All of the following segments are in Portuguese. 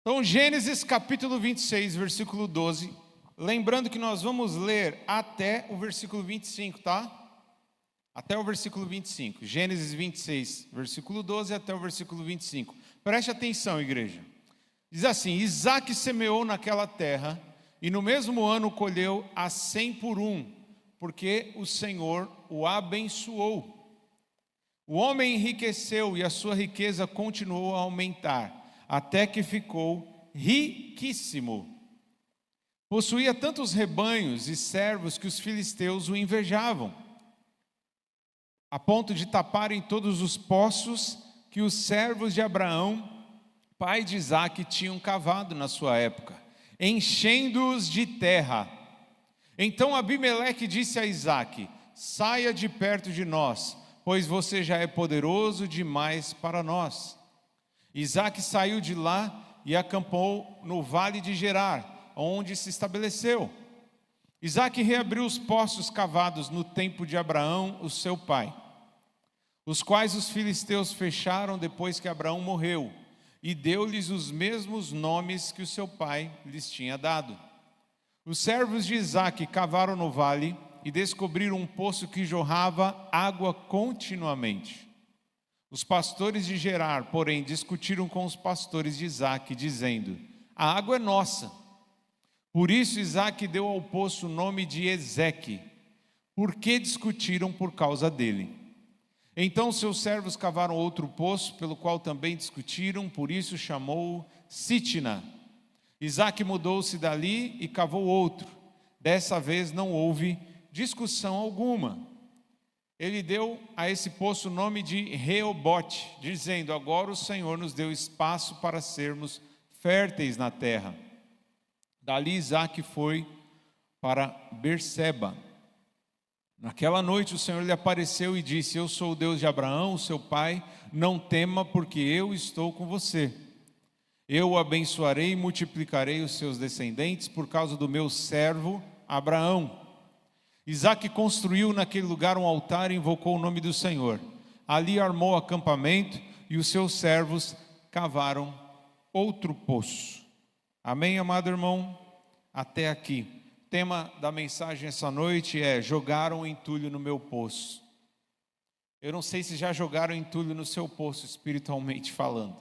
Então, Gênesis capítulo 26, versículo 12. Lembrando que nós vamos ler até o versículo 25, tá? Até o versículo 25. Gênesis 26, versículo 12 até o versículo 25. Preste atenção, igreja. Diz assim: Isaque semeou naquela terra, e no mesmo ano colheu a 100 por um, porque o Senhor o abençoou. O homem enriqueceu e a sua riqueza continuou a aumentar, até que ficou riquíssimo. Possuía tantos rebanhos e servos que os filisteus o invejavam, a ponto de taparem todos os poços que os servos de Abraão, pai de Isaque, tinham cavado na sua época, enchendo-os de terra. Então Abimeleque disse a Isaque: saia de perto de nós, pois você já é poderoso demais para nós. Isaque saiu de lá e acampou no vale de Gerar, onde se estabeleceu. Isaque reabriu os poços cavados no tempo de Abraão, o seu pai, os quais os filisteus fecharam depois que Abraão morreu, e deu-lhes os mesmos nomes que o seu pai lhes tinha dado. Os servos de Isaque cavaram no vale e descobriram um poço que jorrava água continuamente. Os pastores de Gerar, porém, discutiram com os pastores de Isaque, dizendo: a água é nossa. Por isso Isaque deu ao poço o nome de Ezeque, porque discutiram por causa dele. Então seus servos cavaram outro poço, pelo qual também discutiram, por isso chamou-o Sitna. Isaque mudou-se dali e cavou outro. Dessa vez não houve discussão alguma. Ele deu a esse poço o nome de Reobote, dizendo: agora o Senhor nos deu espaço para sermos férteis na terra. Dali Isaque foi para Berseba. Naquela noite o Senhor lhe apareceu e disse: eu sou o Deus de Abraão, seu pai, não tema, porque eu estou com você. Eu o abençoarei e multiplicarei os seus descendentes por causa do meu servo Abraão. Isaque construiu naquele lugar um altar e invocou o nome do Senhor. Ali armou acampamento e os seus servos cavaram outro poço. Amém, amado irmão? Até aqui. O tema da mensagem essa noite é: jogaram entulho no meu poço. Eu não sei se já jogaram entulho no seu poço, espiritualmente falando.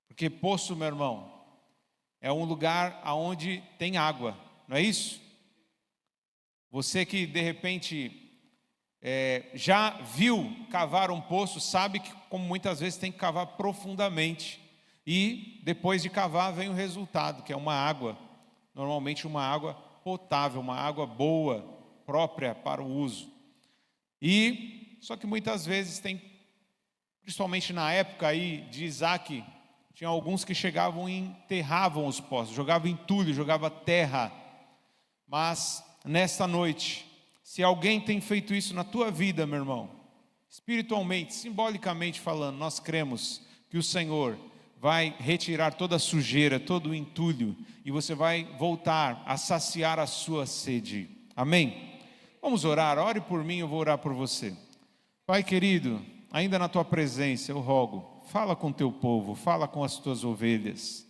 Porque poço, meu irmão, é um lugar onde tem água, não é isso? Você que de repente já viu cavar um poço, sabe que como muitas vezes tem que cavar profundamente. E depois de cavar vem o resultado, que é uma água, normalmente uma água potável, uma água boa, própria para o uso. E só que muitas vezes tem, principalmente na época aí de Isaque, tinha alguns que chegavam e enterravam os poços, jogavam entulho, jogavam terra. Mas nesta noite, se alguém tem feito isso na tua vida, meu irmão, espiritualmente, simbolicamente falando, nós cremos que o Senhor vai retirar toda a sujeira, todo o entulho, e você vai voltar a saciar a sua sede. Amém? Vamos orar. Ore por mim, eu vou orar por você. Pai querido, ainda na tua presença eu rogo, fala com o teu povo, fala com as tuas ovelhas,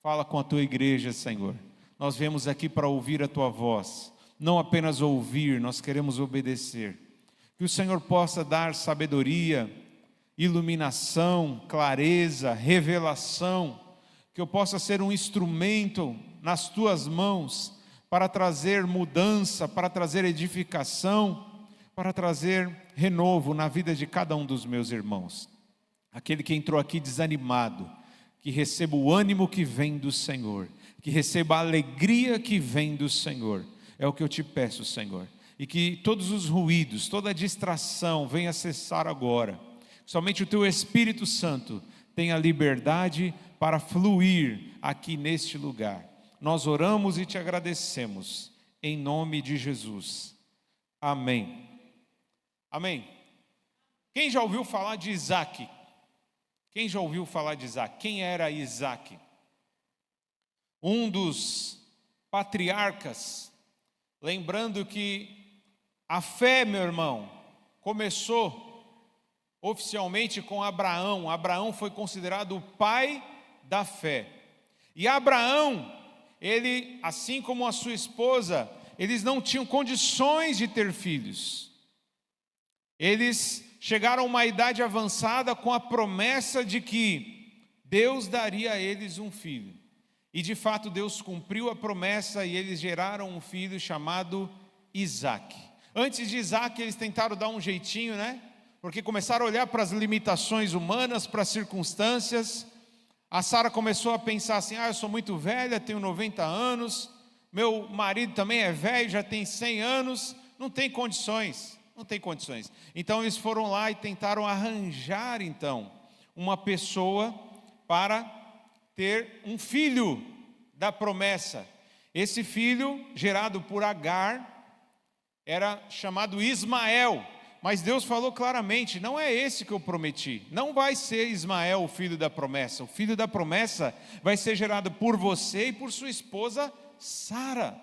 fala com a tua igreja, Senhor. Nós viemos aqui para ouvir a tua voz, não apenas ouvir, nós queremos obedecer. Que o Senhor possa dar sabedoria, iluminação, clareza, revelação, que eu possa ser um instrumento nas tuas mãos para trazer mudança, para trazer edificação, para trazer renovo na vida de cada um dos meus irmãos. Aquele que entrou aqui desanimado, que receba o ânimo que vem do Senhor, que receba a alegria que vem do Senhor. É o que eu te peço, Senhor. E que todos os ruídos, toda a distração venha cessar agora. Somente o teu Espírito Santo tenha liberdade para fluir aqui neste lugar. Nós oramos e te agradecemos, em nome de Jesus. Amém. Amém. Quem já ouviu falar de Isaque? Quem já ouviu falar de Isaque? Quem era Isaque? Um dos patriarcas. Lembrando que a fé, meu irmão, começou oficialmente com Abraão. Abraão foi considerado o pai da fé. E Abraão, ele, assim como a sua esposa, eles não tinham condições de ter filhos. Eles chegaram a uma idade avançada com a promessa de que Deus daria a eles um filho. E de fato Deus cumpriu a promessa e eles geraram um filho chamado Isaque. Antes de Isaque eles tentaram dar um jeitinho, né? Porque começaram a olhar para as limitações humanas, para as circunstâncias. A Sara começou a pensar assim, eu sou muito velha, tenho 90 anos, meu marido também é velho, já tem 100 anos, não tem condições. Então eles foram lá e tentaram arranjar então uma pessoa para ter um filho da promessa. Esse filho, gerado por Agar, era chamado Ismael. Mas Deus falou claramente, não é esse que eu prometi. Não vai ser Ismael o filho da promessa. O filho da promessa vai ser gerado por você e por sua esposa Sara.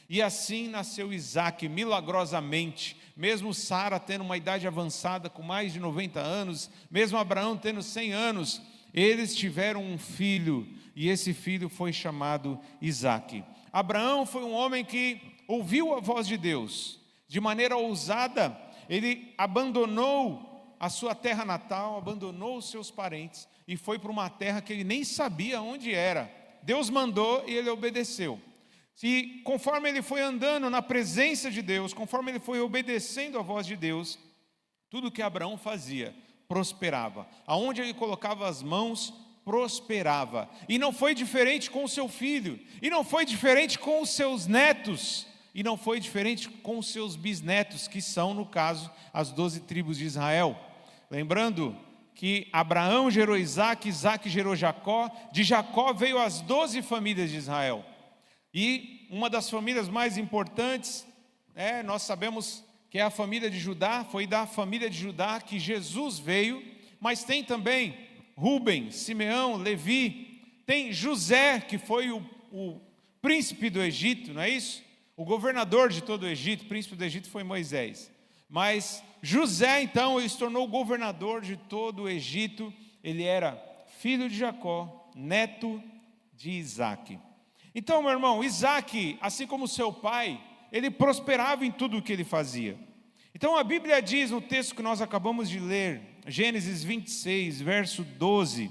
E assim nasceu Isaque milagrosamente. Mesmo Sara tendo uma idade avançada com mais de 90 anos, mesmo Abraão tendo 100 anos, eles tiveram um filho. E esse filho foi chamado Isaque. Abraão foi um homem que ouviu a voz de Deus. De maneira ousada, ele abandonou a sua terra natal, abandonou os seus parentes e foi para uma terra que ele nem sabia onde era. Deus mandou e ele obedeceu. E conforme ele foi andando na presença de Deus, conforme ele foi obedecendo a voz de Deus, tudo que Abraão fazia prosperava. Aonde ele colocava as mãos, prosperava. E não foi diferente com o seu filho, e não foi diferente com os seus netos, e não foi diferente com os seus bisnetos, que são, no caso, as 12 tribos de Israel. Lembrando que Abraão gerou Isaque, Isaque gerou Jacó, de Jacó veio as 12 famílias de Israel. E uma das famílias mais importantes, nós sabemos que é a família de Judá, foi da família de Judá que Jesus veio, mas tem também Rúben, Simeão, Levi, tem José, que foi o príncipe do Egito, não é isso? O governador de todo o Egito, o príncipe do Egito foi Moisés. Mas José, então, ele se tornou governador de todo o Egito. Ele era filho de Jacó, neto de Isaque. Então, meu irmão, Isaque, assim como seu pai, ele prosperava em tudo o que ele fazia. Então a Bíblia diz no texto que nós acabamos de ler, Gênesis 26, verso 12,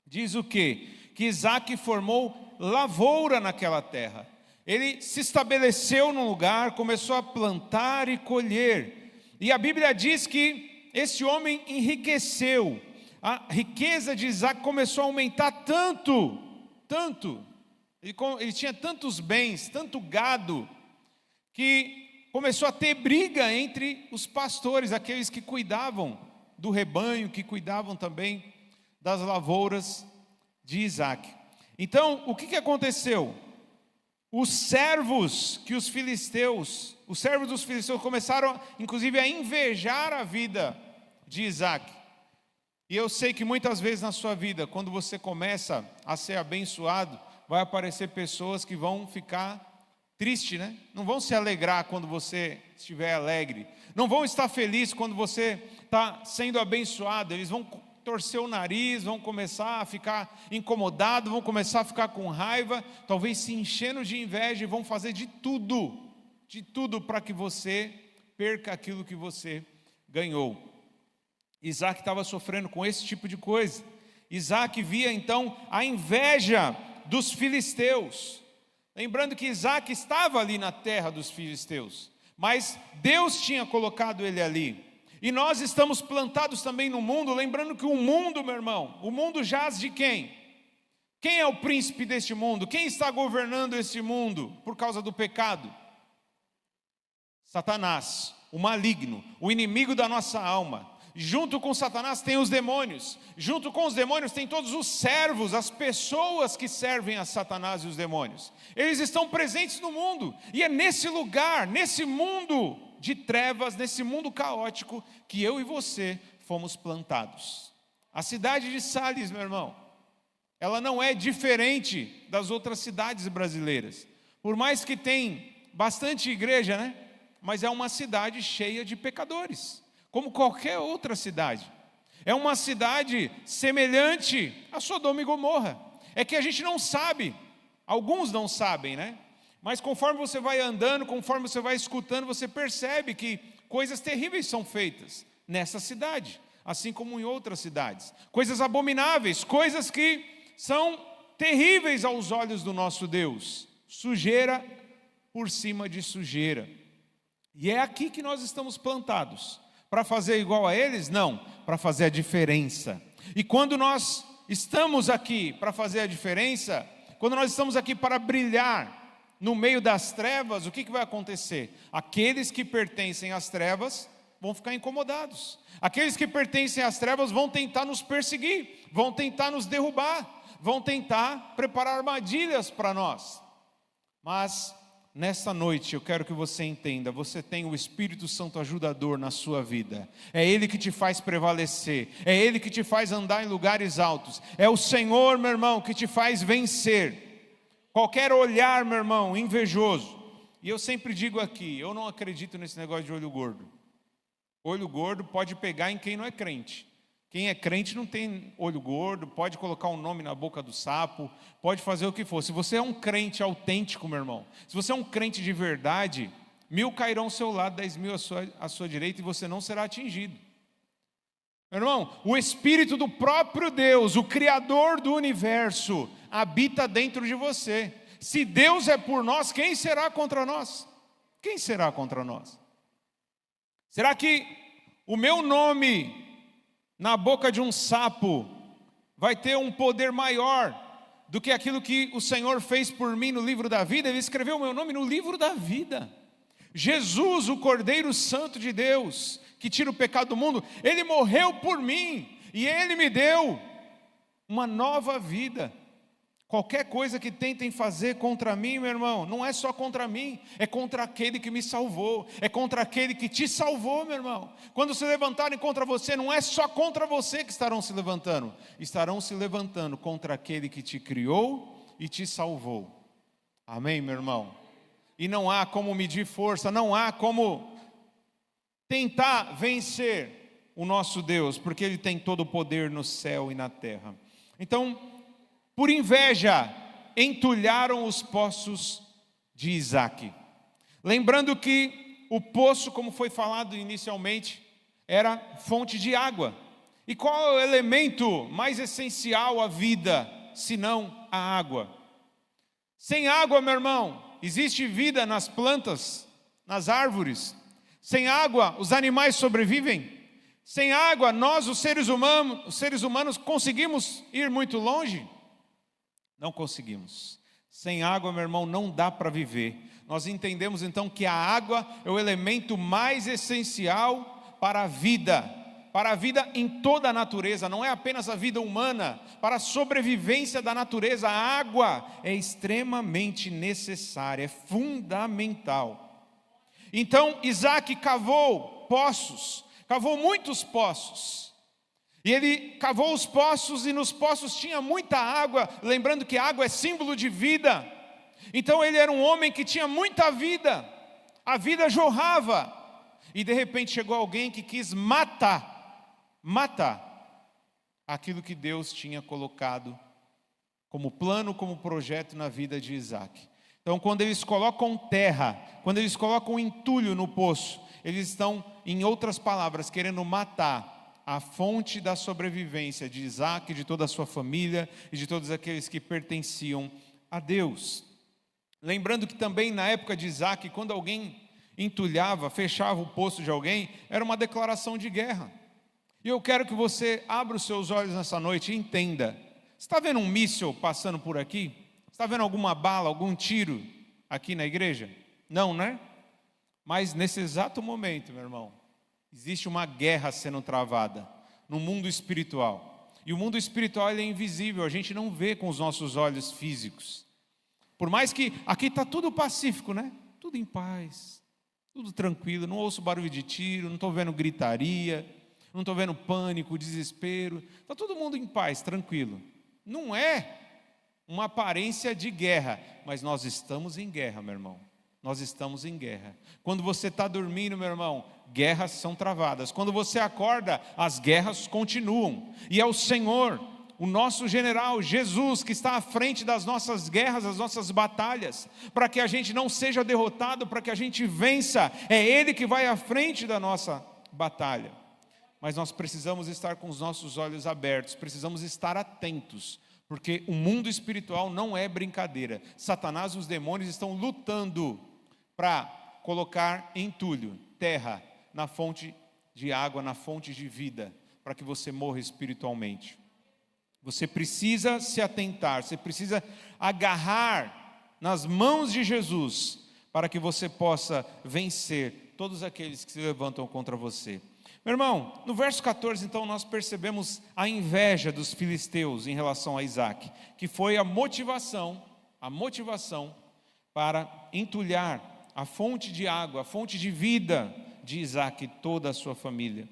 diz o quê? Que Isaque formou lavoura naquela terra. Ele se estabeleceu num lugar, começou a plantar e colher. E a Bíblia diz que esse homem enriqueceu. A riqueza de Isaque começou a aumentar tanto. Ele tinha tantos bens, tanto gado, que começou a ter briga entre os pastores, aqueles que cuidavam do rebanho, que cuidavam também das lavouras de Isaque. Então, o que aconteceu? Os servos dos filisteus começaram, inclusive, a invejar a vida de Isaque. E eu sei que muitas vezes na sua vida, quando você começa a ser abençoado, vai aparecer pessoas que vão ficar tristes, né? Não vão se alegrar quando você estiver alegre. Não vão estar felizes quando você está sendo abençoado. Eles vão torcer o nariz, vão começar a ficar incomodados, vão começar a ficar com raiva, talvez se enchendo de inveja e vão fazer de tudo para que você perca aquilo que você ganhou. Isaque estava sofrendo com esse tipo de coisa. Isaque via então a inveja dos filisteus. Lembrando que Isaque estava ali na terra dos filisteus, mas Deus tinha colocado ele ali. E nós estamos plantados também no mundo, lembrando que o mundo, meu irmão, o mundo jaz de quem? Quem é o príncipe deste mundo? Quem está governando esse mundo por causa do pecado? Satanás, o maligno, o inimigo da nossa alma. Junto com Satanás tem os demônios. Junto com os demônios tem todos os servos, as pessoas que servem a Satanás e os demônios. Eles estão presentes no mundo. E é nesse lugar, nesse mundo de trevas, nesse mundo caótico, que eu e você fomos plantados. A cidade de Sales, meu irmão, ela não é diferente das outras cidades brasileiras. Por mais que tem bastante igreja, né? Mas é uma cidade cheia de pecadores, como qualquer outra cidade. É uma cidade semelhante a Sodoma e Gomorra. é que a gente não sabe, alguns não sabem, né? Mas conforme você vai andando, conforme você vai escutando, você percebe que coisas terríveis são feitas nessa cidade, assim como em outras cidades. Coisas abomináveis, coisas que são terríveis aos olhos do nosso Deus. Sujeira por cima de sujeira. E é aqui que nós estamos plantados. Para fazer igual a eles? Não, para fazer a diferença. E quando nós estamos aqui para fazer a diferença, quando nós estamos aqui para brilhar no meio das trevas, o que vai acontecer? Aqueles que pertencem às trevas vão ficar incomodados. Aqueles que pertencem às trevas vão tentar nos perseguir, vão tentar nos derrubar, vão tentar preparar armadilhas para nós. Mas nesta noite eu quero que você entenda, você tem o Espírito Santo ajudador na sua vida. É Ele que te faz prevalecer, é Ele que te faz andar em lugares altos. É o Senhor, meu irmão, que te faz vencer qualquer olhar, meu irmão, invejoso. E eu sempre digo aqui, eu não acredito nesse negócio de olho gordo. Olho gordo pode pegar em quem não é crente. Quem é crente não tem olho gordo, pode colocar um nome na boca do sapo, pode fazer o que for. Se você é um crente autêntico, meu irmão, se você é um crente de verdade, 1000 cairão ao seu lado, 10.000 à sua direita, e você não será atingido. Meu irmão, o Espírito do próprio Deus, o Criador do universo, habita dentro de você. Se Deus é por nós, quem será contra nós? Quem será contra nós? Será que o meu nome na boca de um sapo vai ter um poder maior do que aquilo que o Senhor fez por mim no livro da vida? Ele escreveu o meu nome no livro da vida. Jesus, o Cordeiro Santo de Deus, que tira o pecado do mundo, Ele morreu por mim e Ele me deu uma nova vida. Qualquer coisa que tentem fazer contra mim, meu irmão, não é só contra mim, é contra aquele que me salvou, é contra aquele que te salvou, meu irmão. Quando se levantarem contra você, não é só contra você que estarão se levantando contra aquele que te criou e te salvou. Amém, meu irmão? E não há como medir força, não há como tentar vencer o nosso Deus, porque Ele tem todo o poder no céu e na terra. Então, por inveja, entulharam os poços de Isaque. Lembrando que o poço, como foi falado inicialmente, era fonte de água. E qual é o elemento mais essencial à vida, senão a água? Sem água, meu irmão, existe vida nas plantas, nas árvores. Sem água, os animais sobrevivem. Sem água, nós, os seres humanos, conseguimos ir muito longe? Não conseguimos. Sem água, meu irmão, não dá para viver. Nós entendemos então que a água é o elemento mais essencial para a vida em toda a natureza, não é apenas a vida humana, para a sobrevivência da natureza. A água é extremamente necessária, é fundamental. Então Isaque cavou poços, cavou muitos poços. E ele cavou os poços e nos poços tinha muita água, lembrando que água é símbolo de vida. Então ele era um homem que tinha muita vida, a vida jorrava. E de repente chegou alguém que quis matar aquilo que Deus tinha colocado como plano, como projeto na vida de Isaque. Então quando eles colocam terra, quando eles colocam entulho no poço, eles estão, em outras palavras, querendo matar a fonte da sobrevivência de Isaque, de toda a sua família e de todos aqueles que pertenciam a Deus. Lembrando que também na época de Isaque, quando alguém entulhava, fechava o poço de alguém, era uma declaração de guerra. E eu quero que você abra os seus olhos nessa noite e entenda. Você está vendo um míssil passando por aqui? Você está vendo alguma bala, algum tiro aqui na igreja? Não, né? Mas nesse exato momento, meu irmão, existe uma guerra sendo travada no mundo espiritual. E o mundo espiritual ele é invisível, a gente não vê com os nossos olhos físicos. Por mais que aqui está tudo pacífico, né? Tudo em paz, tudo tranquilo, não ouço barulho de tiro, não estou vendo gritaria, não estou vendo pânico, desespero. Está todo mundo em paz, tranquilo. Não é uma aparência de guerra, mas nós estamos em guerra, meu irmão. Nós estamos em guerra. Quando você está dormindo, meu irmão, guerras são travadas. Quando você acorda, as guerras continuam. E é o Senhor, o nosso general, Jesus, que está à frente das nossas guerras, das nossas batalhas, para que a gente não seja derrotado, para que a gente vença. É Ele que vai à frente da nossa batalha. Mas nós precisamos estar com os nossos olhos abertos, precisamos estar atentos, porque o mundo espiritual não é brincadeira. Satanás e os demônios estão lutando para colocar entulho, terra, na fonte de água, na fonte de vida, para que você morra espiritualmente. Você precisa se atentar, você precisa agarrar nas mãos de Jesus, para que você possa vencer todos aqueles que se levantam contra você. Meu irmão, no verso 14, então, nós percebemos a inveja dos filisteus em relação a Isaac, que foi a motivação para entulhar a fonte de água, a fonte de vida de Isaac e toda a sua família.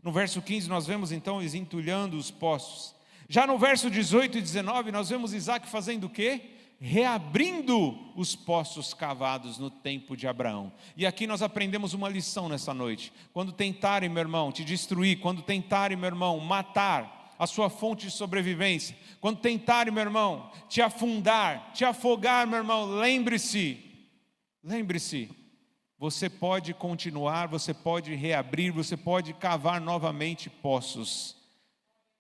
No verso 15, nós vemos então eles entulhando os poços. Já no verso 18 e 19, nós vemos Isaac fazendo o quê? Reabrindo os poços cavados no tempo de Abraão. E aqui nós aprendemos uma lição nessa noite. Quando tentarem, meu irmão, te destruir, quando tentarem, meu irmão, matar a sua fonte de sobrevivência, quando tentarem, meu irmão, te afundar, te afogar, meu irmão, lembre-se, você pode continuar, você pode reabrir, você pode cavar novamente poços.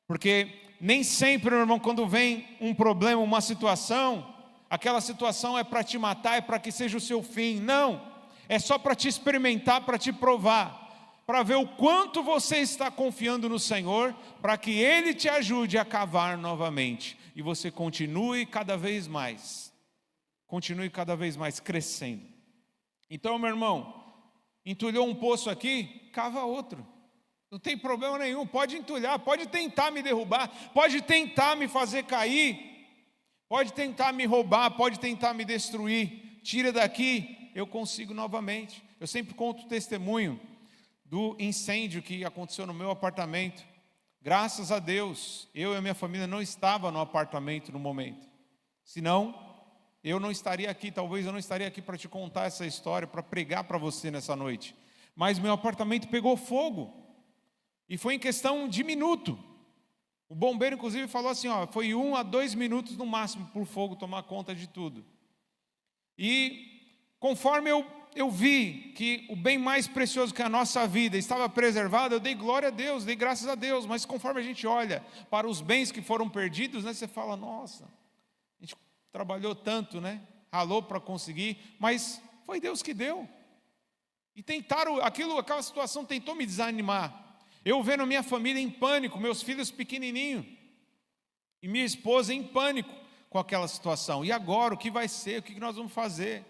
Porque nem sempre, meu irmão, quando vem um problema, uma situação, aquela situação é para te matar, é para que seja o seu fim. Não, é só para te experimentar, para te provar, para ver o quanto você está confiando no Senhor, para que Ele te ajude a cavar novamente, e você continue cada vez mais crescendo. Então, meu irmão, entulhou um poço aqui, cava outro. Não tem problema nenhum, pode entulhar, pode tentar me derrubar, pode tentar me fazer cair, pode tentar me roubar, pode tentar me destruir. Tira daqui, eu consigo novamente. Eu sempre conto o testemunho do incêndio que aconteceu no meu apartamento. Graças a Deus, eu e a minha família não estava no apartamento no momento. Senão, eu não estaria aqui, talvez eu não estaria aqui para te contar essa história, para pregar para você nessa noite. Mas meu apartamento pegou fogo. E foi em questão de minuto. O bombeiro, inclusive, falou assim, foi 1 a 2 minutos no máximo para o fogo tomar conta de tudo. E conforme eu vi que o bem mais precioso que a nossa vida estava preservado, eu dei glória a Deus, dei graças a Deus. Mas conforme a gente olha para os bens que foram perdidos, né, você fala, nossa, a gente trabalhou tanto, né? Ralou para conseguir, mas foi Deus que deu. E tentaram, aquela situação tentou me desanimar. Eu vendo minha família em pânico, meus filhos pequenininhos, e minha esposa em pânico com aquela situação. E agora, o que vai ser? O que nós vamos fazer?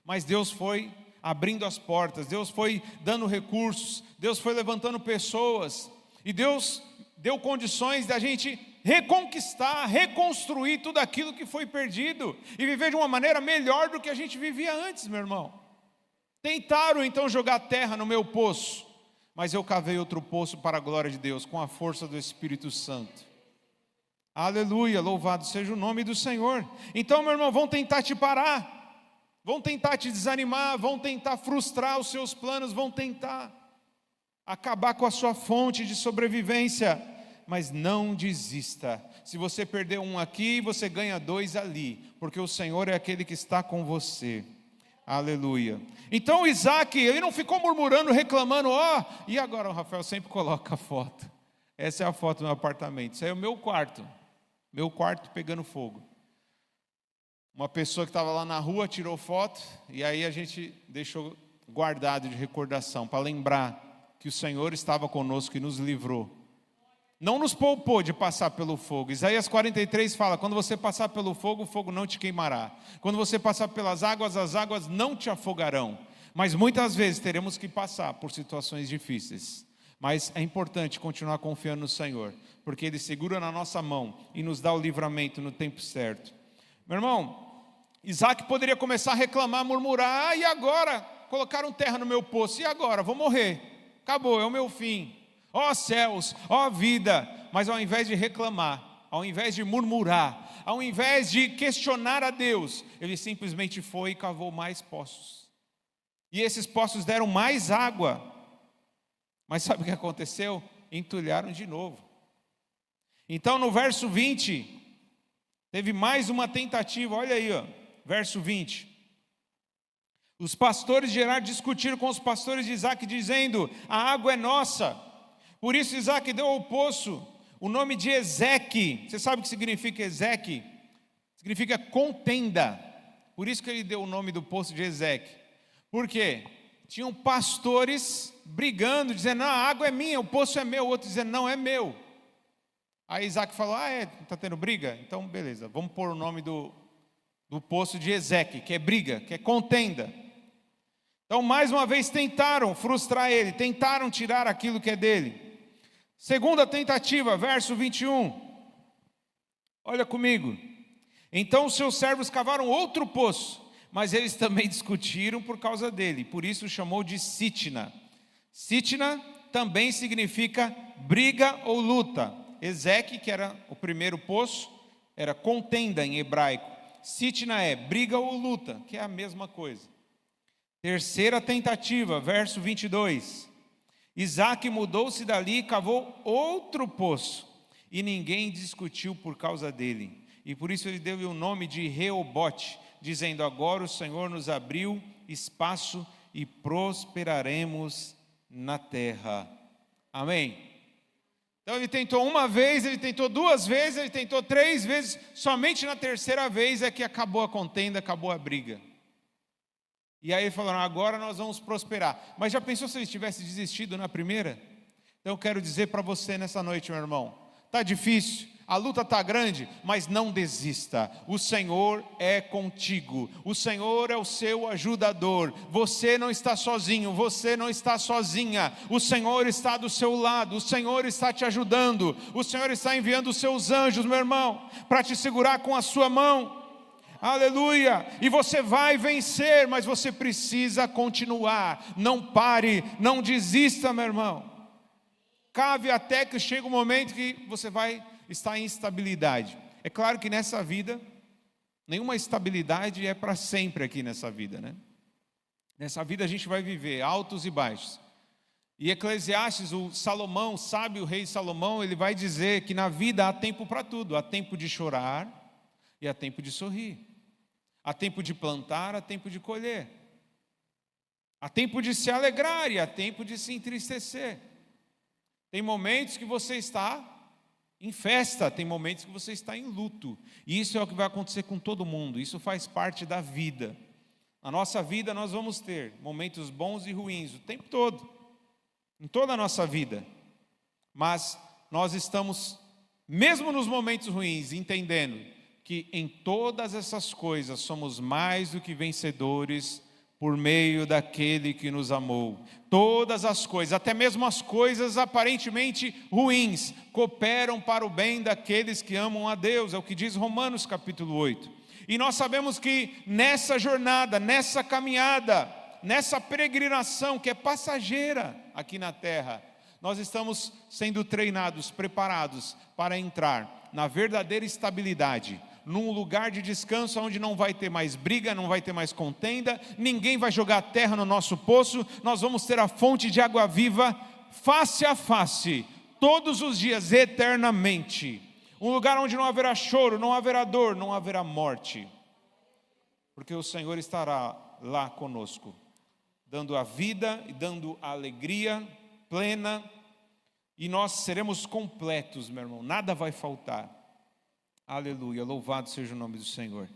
Mas Deus foi abrindo as portas, Deus foi dando recursos, Deus foi levantando pessoas, e Deus deu condições da gente reconquistar, reconstruir tudo aquilo que foi perdido, e viver de uma maneira melhor do que a gente vivia antes, meu irmão. Tentaram então jogar terra no meu poço, mas eu cavei outro poço para a glória de Deus, com a força do Espírito Santo. Aleluia, louvado seja o nome do Senhor. Então, meu irmão, vão tentar te parar, vão tentar te desanimar, vão tentar frustrar os seus planos, vão tentar acabar com a sua fonte de sobrevivência, mas não desista. Se você perder um aqui, você ganha 2 ali, porque o Senhor é aquele que está com você. Aleluia. Então Isaac, ele não ficou murmurando, reclamando, e agora o Rafael sempre coloca a foto. Essa é a foto do meu apartamento, isso aí é o meu quarto pegando fogo. Uma pessoa que estava lá na rua tirou foto, e aí a gente deixou guardado de recordação, para lembrar que o Senhor estava conosco e nos livrou. Não nos poupou de passar pelo fogo. Isaías 43 fala, quando você passar pelo fogo, o fogo não te queimará. Quando você passar pelas águas, as águas não te afogarão. Mas muitas vezes teremos que passar por situações difíceis. Mas é importante continuar confiando no Senhor, porque Ele segura na nossa mão e nos dá o livramento no tempo certo. Meu irmão, Isaac poderia começar a reclamar, murmurar, e agora? Colocaram terra no meu poço, e agora? Vou morrer, acabou, é o meu fim. Ó céus, ó vida. Mas ao invés de reclamar, ao invés de murmurar, ao invés de questionar a Deus, ele simplesmente foi e cavou mais poços. E esses poços deram mais água. Mas sabe o que aconteceu? Entulharam de novo. Então no verso 20, teve mais uma tentativa, olha aí, ó, verso 20. Os pastores de Gerar discutiram com os pastores de Isaac, dizendo: a água é nossa. Por isso Isaac deu ao poço o nome de Ezeque. Você sabe o que significa Ezeque? Significa contenda. Por isso que ele deu o nome do poço de Ezeque. Por quê? Tinham pastores brigando, dizendo: não, a água é minha, o poço é meu. O outro dizendo: não, é meu. Aí Isaac falou: está tendo briga? Então beleza, vamos pôr o nome do poço de Ezeque, que é briga, que é contenda. Então mais uma vez tentaram frustrar ele, tentaram tirar aquilo que é dele. Segunda tentativa, verso 21. Olha comigo. Então os seus servos cavaram outro poço, mas eles também discutiram por causa dele. Por isso chamou de Sitna. Sitna também significa briga ou luta. Ezeque, que era o primeiro poço, era contenda em hebraico. Sitna é briga ou luta, que é a mesma coisa. Terceira tentativa, verso 22. Isaac mudou-se dali e cavou outro poço, e ninguém discutiu por causa dele. E por isso ele deu o nome de Reobote, dizendo: agora o Senhor nos abriu espaço e prosperaremos na terra. Amém? Então ele tentou uma vez, ele tentou duas vezes, ele tentou três vezes. Somente na terceira vez é que acabou a contenda, acabou a briga. E aí falaram: agora nós vamos prosperar. Mas já pensou se ele tivesse desistido na primeira? Então eu quero dizer para você nessa noite, meu irmão, está difícil, a luta está grande, mas não desista. O Senhor é contigo, o Senhor é o seu ajudador. Você não está sozinho, você não está sozinha. O Senhor está do seu lado, o Senhor está te ajudando. O Senhor está enviando os seus anjos, meu irmão, para te segurar com a sua mão. Aleluia, e você vai vencer, mas você precisa continuar. Não pare, não desista, meu irmão. Cave até que chega o momento que você vai estar em estabilidade. É claro que nessa vida, nenhuma estabilidade é para sempre aqui nessa vida, né? Nessa vida a gente vai viver altos e baixos. E Eclesiastes, o Salomão, sábio rei Salomão, ele vai dizer que na vida há tempo para tudo. Há tempo de chorar e há tempo de sorrir. Há tempo de plantar, há tempo de colher. Há tempo de se alegrar e há tempo de se entristecer. Tem momentos que você está em festa, tem momentos que você está em luto. E isso é o que vai acontecer com todo mundo, isso faz parte da vida. Na nossa vida nós vamos ter momentos bons e ruins o tempo todo, em toda a nossa vida. Mas nós estamos, mesmo nos momentos ruins, entendendo que em todas essas coisas somos mais do que vencedores por meio daquele que nos amou. Todas as coisas, até mesmo as coisas aparentemente ruins, cooperam para o bem daqueles que amam a Deus. É o que diz Romanos capítulo 8. E nós sabemos que nessa jornada, nessa caminhada, nessa peregrinação que é passageira aqui na terra, nós estamos sendo treinados, preparados para entrar na verdadeira estabilidade, num lugar de descanso onde não vai ter mais briga, não vai ter mais contenda, ninguém vai jogar terra no nosso poço. Nós vamos ter a fonte de água viva face a face, todos os dias, eternamente. Um lugar onde não haverá choro, não haverá dor, não haverá morte, porque o Senhor estará lá conosco, dando a vida e dando a alegria plena, e nós seremos completos, meu irmão, nada vai faltar. Aleluia, louvado seja o nome do Senhor.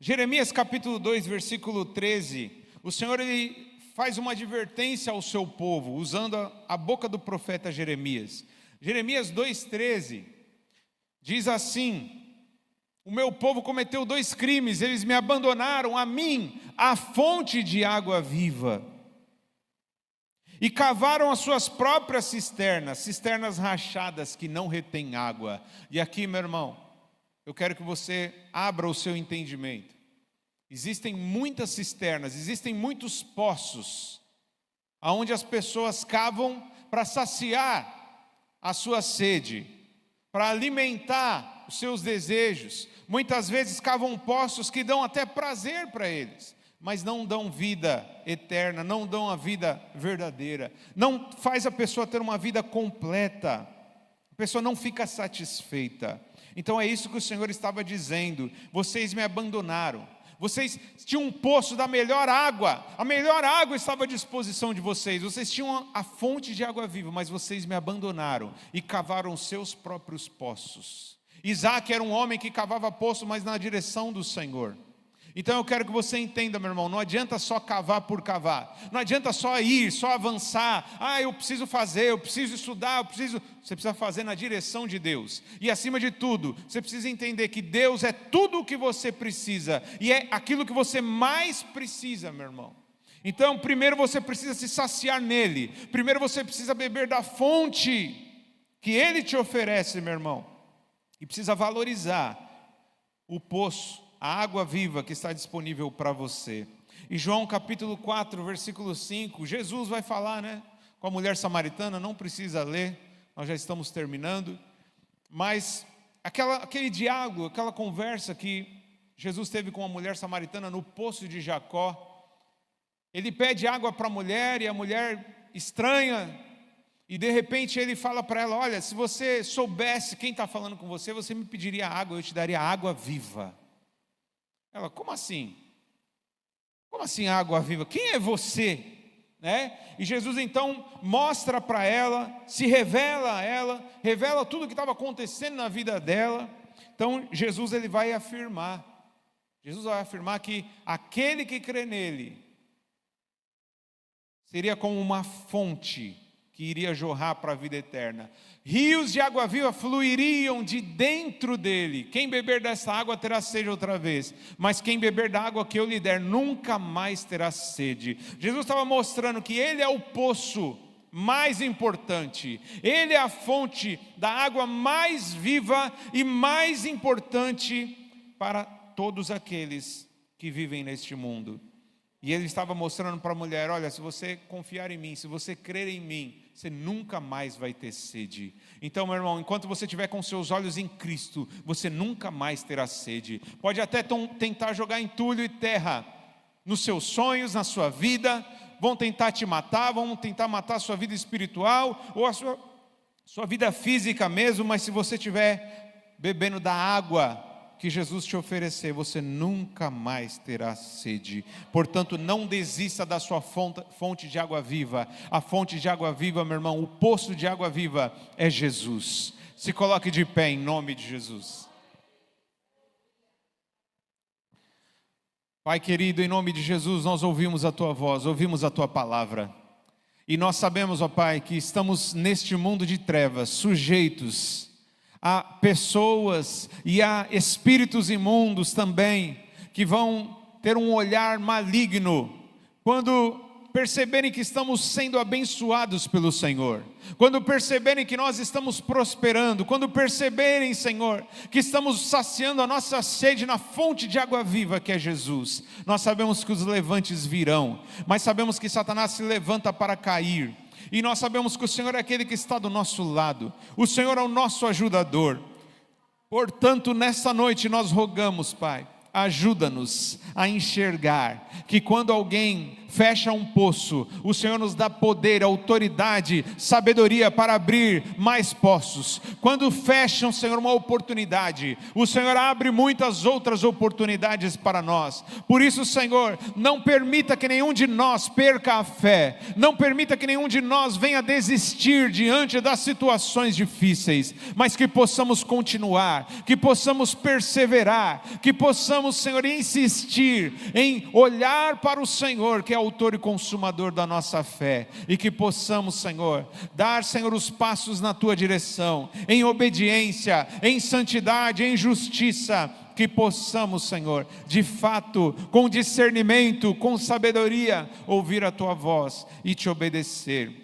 Jeremias capítulo 2, versículo 13. O Senhor ele faz uma advertência ao seu povo, usando a boca do profeta Jeremias. Jeremias 2,13 diz assim: o meu povo cometeu 2 crimes, eles me abandonaram a mim, a fonte de água viva, e cavaram as suas próprias cisternas, cisternas rachadas que não retêm água. E aqui, meu irmão, eu quero que você abra o seu entendimento. Existem muitas cisternas, existem muitos poços, onde as pessoas cavam para saciar a sua sede, para alimentar os seus desejos. Muitas vezes cavam poços que dão até prazer para eles, mas não dão vida eterna, não dão a vida verdadeira, não faz a pessoa ter uma vida completa. A pessoa não fica satisfeita. Então é isso que o Senhor estava dizendo: vocês me abandonaram. Vocês tinham um poço da melhor água, a melhor água estava à disposição de vocês, vocês tinham a fonte de água viva, mas vocês me abandonaram e cavaram seus próprios poços. Isaac era um homem que cavava poço, mas na direção do Senhor. Então eu quero que você entenda, meu irmão, não adianta só cavar por cavar, não adianta só ir, só avançar, eu preciso fazer, eu preciso estudar, você precisa fazer na direção de Deus. E acima de tudo, você precisa entender que Deus é tudo o que você precisa, e é aquilo que você mais precisa, meu irmão. Então primeiro você precisa se saciar nele, primeiro você precisa beber da fonte que ele te oferece, meu irmão, e precisa valorizar o poço, a água viva que está disponível para você. Em João capítulo 4, versículo 5, Jesus vai falar, com a mulher samaritana, não precisa ler, nós já estamos terminando, mas aquele diálogo, aquela conversa que Jesus teve com a mulher samaritana no poço de Jacó, ele pede água para a mulher e a mulher estranha, e de repente ele fala para ela: olha, se você soubesse quem está falando com você, você me pediria água, eu te daria água viva. Ela: como assim? Como assim água viva? Quem é você? E Jesus então mostra para ela, se revela a ela, revela tudo o que estava acontecendo na vida dela. Então Jesus ele vai afirmar que aquele que crê nele seria como uma fonte que iria jorrar para a vida eterna. Rios de água viva fluiriam de dentro dele. Quem beber dessa água terá sede outra vez, mas quem beber da água que eu lhe der nunca mais terá sede. Jesus estava mostrando que ele é o poço mais importante, ele é a fonte da água mais viva e mais importante para todos aqueles que vivem neste mundo. E ele estava mostrando para a mulher: olha, se você confiar em mim, se você crer em mim, você nunca mais vai ter sede. Então, meu irmão, enquanto você estiver com seus olhos em Cristo, você nunca mais terá sede. Pode até tentar jogar entulho e terra nos seus sonhos, na sua vida, vão tentar te matar, vão tentar matar a sua vida espiritual, ou a sua vida física mesmo, mas se você estiver bebendo da água que Jesus te oferecer, você nunca mais terá sede. Portanto, não desista da sua fonte de água viva. A fonte de água viva, meu irmão, o poço de água viva é Jesus. Se coloque de pé em nome de Jesus. Pai querido, em nome de Jesus, nós ouvimos a Tua voz, ouvimos a Tua palavra. E nós sabemos, ó Pai, que estamos neste mundo de trevas, sujeitos a pessoas e a espíritos imundos também, que vão ter um olhar maligno, quando perceberem que estamos sendo abençoados pelo Senhor, quando perceberem que nós estamos prosperando, quando perceberem, Senhor, que estamos saciando a nossa sede na fonte de água viva que é Jesus. Nós sabemos que os levantes virão, mas sabemos que Satanás se levanta para cair. E nós sabemos que o Senhor é aquele que está do nosso lado. O Senhor é o nosso ajudador. Portanto, nessa noite nós rogamos, Pai, ajuda-nos a enxergar que quando alguém fecha um poço, o Senhor nos dá poder, autoridade, sabedoria para abrir mais poços. Quando fecham, Senhor, uma oportunidade, o Senhor abre muitas outras oportunidades para nós. Por isso, Senhor, não permita que nenhum de nós perca a fé, não permita que nenhum de nós venha desistir diante das situações difíceis, mas que possamos continuar, que possamos perseverar, que possamos, Senhor, insistir em olhar para o Senhor, que é autor e consumador da nossa fé, e que possamos, Senhor, dar, Senhor, os passos na Tua direção, em obediência, em santidade, em justiça, que possamos, Senhor, de fato, com discernimento, com sabedoria, ouvir a Tua voz e Te obedecer.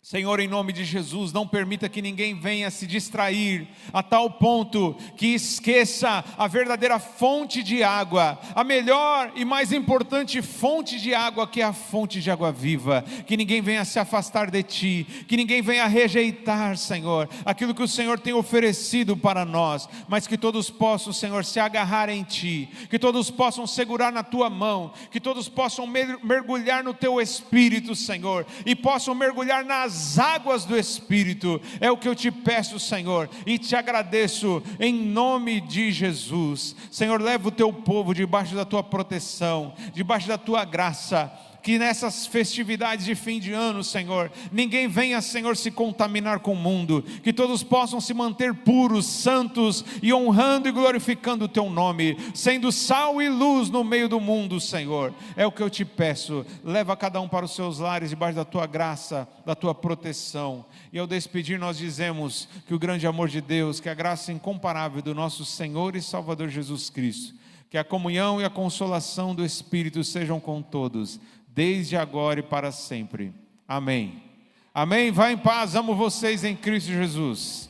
Senhor, em nome de Jesus, não permita que ninguém venha se distrair a tal ponto que esqueça a verdadeira fonte de água, a melhor e mais importante fonte de água, que é a fonte de água viva. Que ninguém venha se afastar de Ti, que ninguém venha rejeitar, Senhor, aquilo que o Senhor tem oferecido para nós, mas que todos possam, Senhor, se agarrar em Ti, que todos possam segurar na Tua mão, que todos possam mergulhar no Teu Espírito, Senhor, e possam mergulhar nas nas águas do Espírito. É o que eu te peço, Senhor, e te agradeço em nome de Jesus. Senhor, leva o teu povo debaixo da tua proteção, debaixo da tua graça. Que nessas festividades de fim de ano, Senhor, ninguém venha, Senhor, se contaminar com o mundo. Que todos possam se manter puros, santos e honrando e glorificando o teu nome, sendo sal e luz no meio do mundo, Senhor. É o que eu te peço. Leva cada um para os seus lares debaixo da tua graça, da tua proteção. E ao despedir nós dizemos que o grande amor de Deus, que a graça incomparável do nosso Senhor e Salvador Jesus Cristo, que a comunhão e a consolação do Espírito sejam com todos, desde agora e para sempre. Amém. Amém. Vá em paz. Amo vocês em Cristo Jesus.